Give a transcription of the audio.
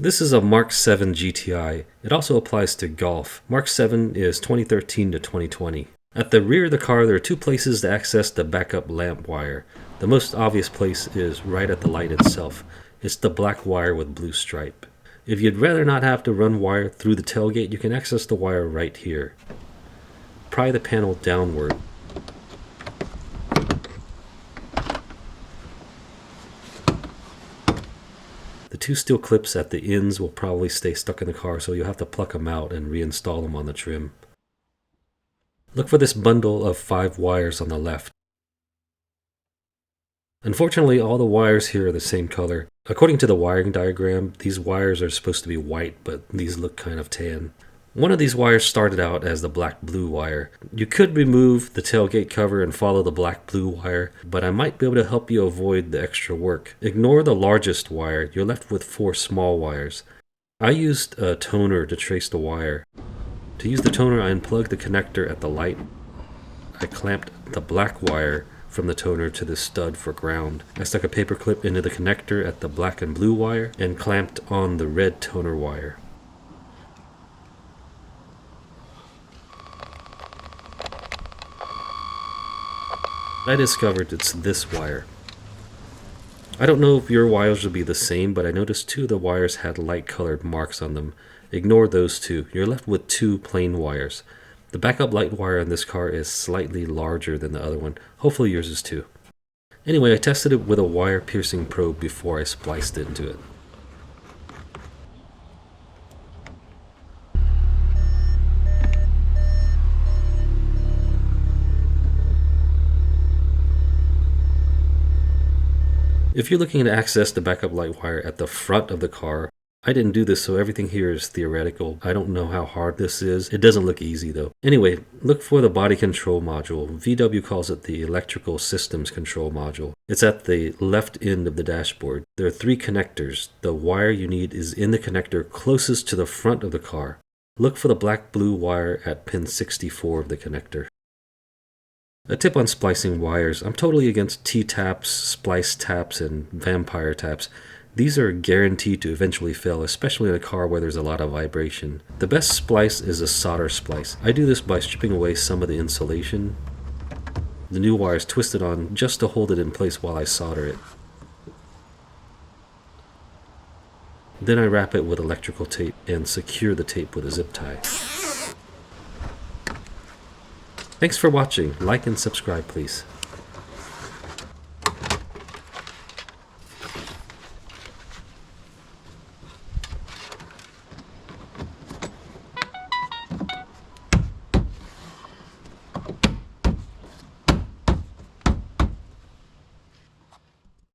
This is a MK7 GTI. It also applies to Golf. MK7 is 2013 to 2020. At the rear of the car, there are two places to access the backup lamp wire. The most obvious place is right at the light itself. It's the black wire with blue stripe. If you'd rather not have to run wire through the tailgate, you can access the wire right here. Pry the panel downward. The two steel clips at the ends will probably stay stuck in the car, so you'll have to pluck them out and reinstall them on the trim. Look for this bundle of 5 wires on the left. Unfortunately, all the wires here are the same color. According to the wiring diagram, these wires are supposed to be white, but these look kind of tan. One of these wires started out as the black-blue wire. You could remove the tailgate cover and follow the black-blue wire, but I might be able to help you avoid the extra work. Ignore the largest wire. You're left with 4 small wires. I used a toner to trace the wire. To use the toner, I unplugged the connector at the light. I clamped the black wire from the toner to the stud for ground. I stuck a paper clip into the connector at the black and blue wire and clamped on the red toner wire. I discovered it's this wire. I don't know if your wires will be the same, but I noticed 2 of the wires had light colored marks on them. Ignore those 2. You're left with 2 plain wires. The backup light wire on this car is slightly larger than the other one. Hopefully yours is too. Anyway, I tested it with a wire piercing probe before I spliced it into it. If you're looking to access the backup light wire at the front of the car, I didn't do this, so everything here is theoretical. I don't know how hard this is. It doesn't look easy though. Anyway, look for the body control module. VW calls it the electrical systems control module. It's at the left end of the dashboard. There are 3 connectors. The wire you need is in the connector closest to the front of the car. Look for the black-blue wire at pin 64 of the connector. A tip on splicing wires. I'm totally against T-taps, splice taps, and vampire taps. These are guaranteed to eventually fail, especially in a car where there's a lot of vibration. The best splice is a solder splice. I do this by stripping away some of the insulation. The new wire is twisted on just to hold it in place while I solder it. Then I wrap it with electrical tape and secure the tape with a zip tie. Thanks for watching. Like and subscribe, please.